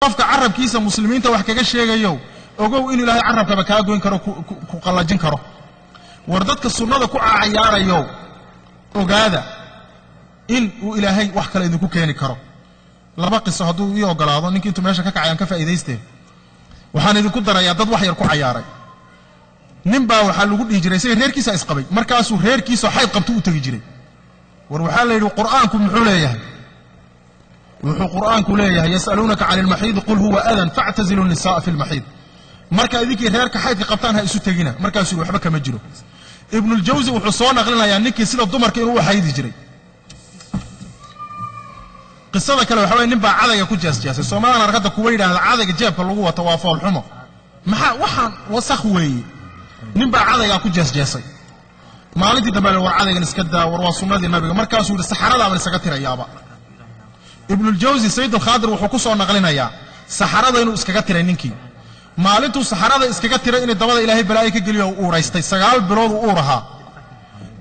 qofka carabkiisa muslimiinta wax kaga sheegayo ogow in ilaahay carabka ka goyn karo ku qalajin karo war dadka sunnada ku cayaarayo ogaada in uu ilaahay wax kale idinku keeni karo laba qiso haduu iyo ogolaado ninkii intuu meesha ka kacayaan ka faa'iideystay waxaan idinku darayaa dad wax yar ku cayaaray nin baa waxa lagu dhigi jiray say reerkiisa isqabay markaas uu reerkiisa xayd qabto u tagi jiray war waxa la yiri quraanku muxuu leeyahay wuxuu quraanku leeyahay yasalunaka 'anil mahid qul huwa adan fa'tazilu an-nisaa fi al-mahid marka idinki reerka xaydka qabtaan ha isu tagina markaas uu waxba kama jiro ibn al-jawzi wuxuu soo naqlinayaa ninkii sida dumarka inuu xaydi jiray qisada kale waxa weey nin baa cadayga ku jeesjeesay Soomaaliya aragada ku weeyraada cadayga jeebka lagu wato waa fool xumo maxaa waxaan wasakh weeye nin baa cadayga ku jeesjeesay maalintii dambe war cadaygan iska daa war waa sunnadii nabiga markaas uu saxarada ama isaga tirayaaba ibn al-jawzi sayyid al-khadir wuxuu ku soo naqlinayaa saxarada inuu iskaga tiray ninkii maalintuu saxarada iskaga tiray in dabada ilaahay balaayo ka geliyo uu raystay 9 bilood uu rahaa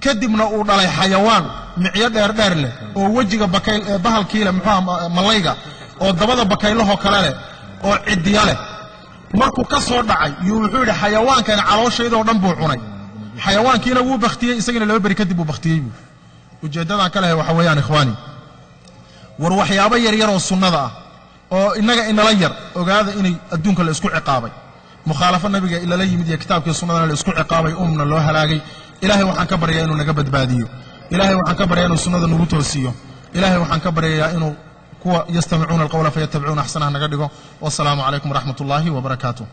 kadibna uu dhalay xayawaan miciyo dheer dheer leh oo wajiga bakayl bahalkiila muxuu malayga oo dabada bakaylaho kale leh oo cidiya leh markuu ka soo dhacay wuxuu yiri xayawaankan calooshayda oo dhan buu cunay xayawaankiina wuu baktiyay isagana laba bari kadib uu baktiyay ujeedada kale waxa weeyaan ikhwaani war waxyaabo yar yar oo sunnada ah oo inaga inala yar ogaada inay adduunka la isku ciqaabay mukhaalafa nabiga ila la yimid kitaabka sunnada la isku ciqaabay umna loo halaagay ilaahay waxaan ka baryaa inuu naga badbaadiyo ilaahay waxaan ka baryaa inuu sunnada nagu toosiyo ilaahay waxaan ka baryaa inuu kuwa yastamicuuna alqawla fayattabicuuna ahsanahu naga dhigo wasalaamu alaykum wa rahmatullahi wa barakatuh